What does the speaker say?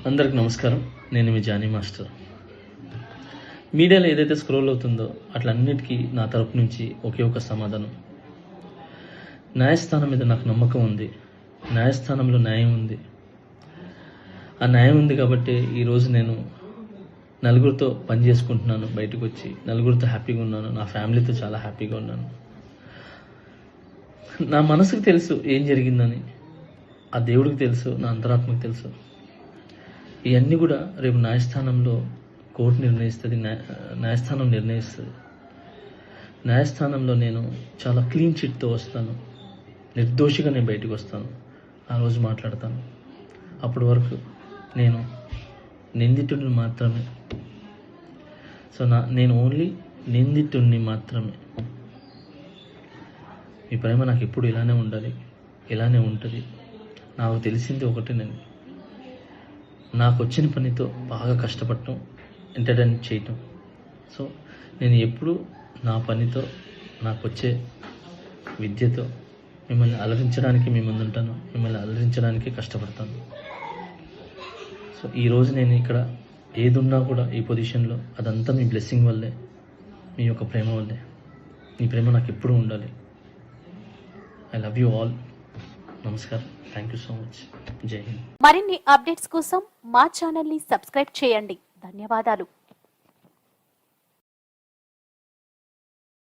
అందరికి నమస్కారం. నేను మీ జానీ మాస్టర్. మీడియాలో ఏదైతే స్క్రోల్ అవుతుందో అట్లన్నిటికీ నా తరపు నుంచి ఒకే ఒక సమాధానం. న్యాయస్థానం మీద నాకు నమ్మకం ఉంది. న్యాయస్థానంలో న్యాయం ఉంది. ఆ న్యాయం ఉంది కాబట్టి ఈరోజు నేను నలుగురితో పని చేసుకుంటున్నాను. బయటకు వచ్చి నలుగురితో హ్యాపీగా ఉన్నాను. నా ఫ్యామిలీతో చాలా హ్యాపీగా ఉన్నాను. నా మనసుకు తెలుసు ఏం జరిగిందని, ఆ దేవుడికి తెలుసు, నా అంతరాత్మకు తెలుసు. ఇవన్నీ కూడా రేపు న్యాయస్థానంలో కోర్టు నిర్ణయిస్తుంది, న్యాయస్థానం నిర్ణయిస్తుంది. న్యాయస్థానంలో నేను చాలా క్లీన్ చిట్తో వస్తాను. నిర్దోషిగా నేను బయటకు వస్తాను. ఆ రోజు మాట్లాడతాను. అప్పటి వరకు నేను నిందితుడిని మాత్రమే. సో నేను ఓన్లీ నిందితుడిని మాత్రమే. మీ ప్రేమ నాకు ఎప్పుడు ఇలానే ఉండాలి, ఇలానే ఉంటుంది. నాకు తెలిసింది ఒకటేనండి, నాకు వచ్చిన పనితో బాగా కష్టపడటం, ఎంటర్టైన్ చేయటం. సో నేను ఎప్పుడు నా పనితో, నాకు వచ్చే విద్యతో మిమ్మల్ని అలరించడానికి మీ ముందు ఉంటాను. మిమ్మల్ని అలరించడానికి కష్టపడతాను. సో ఈరోజు నేను ఇక్కడ ఏదున్నా కూడా ఈ పొజిషన్లో అదంతా మీ బ్లెస్సింగ్ వల్లే, మీ యొక్క ప్రేమ వల్లే. మీ ప్రేమ నాకు ఎప్పుడు ఉండాలి. I love you all. నమస్కారం. Thank you so much. జై హింద్. మరిన్ని అప్డేట్స్ కోసం మా ఛానల్ ని సబ్స్క్రైబ్ చేయండి. ధన్యవాదాలు.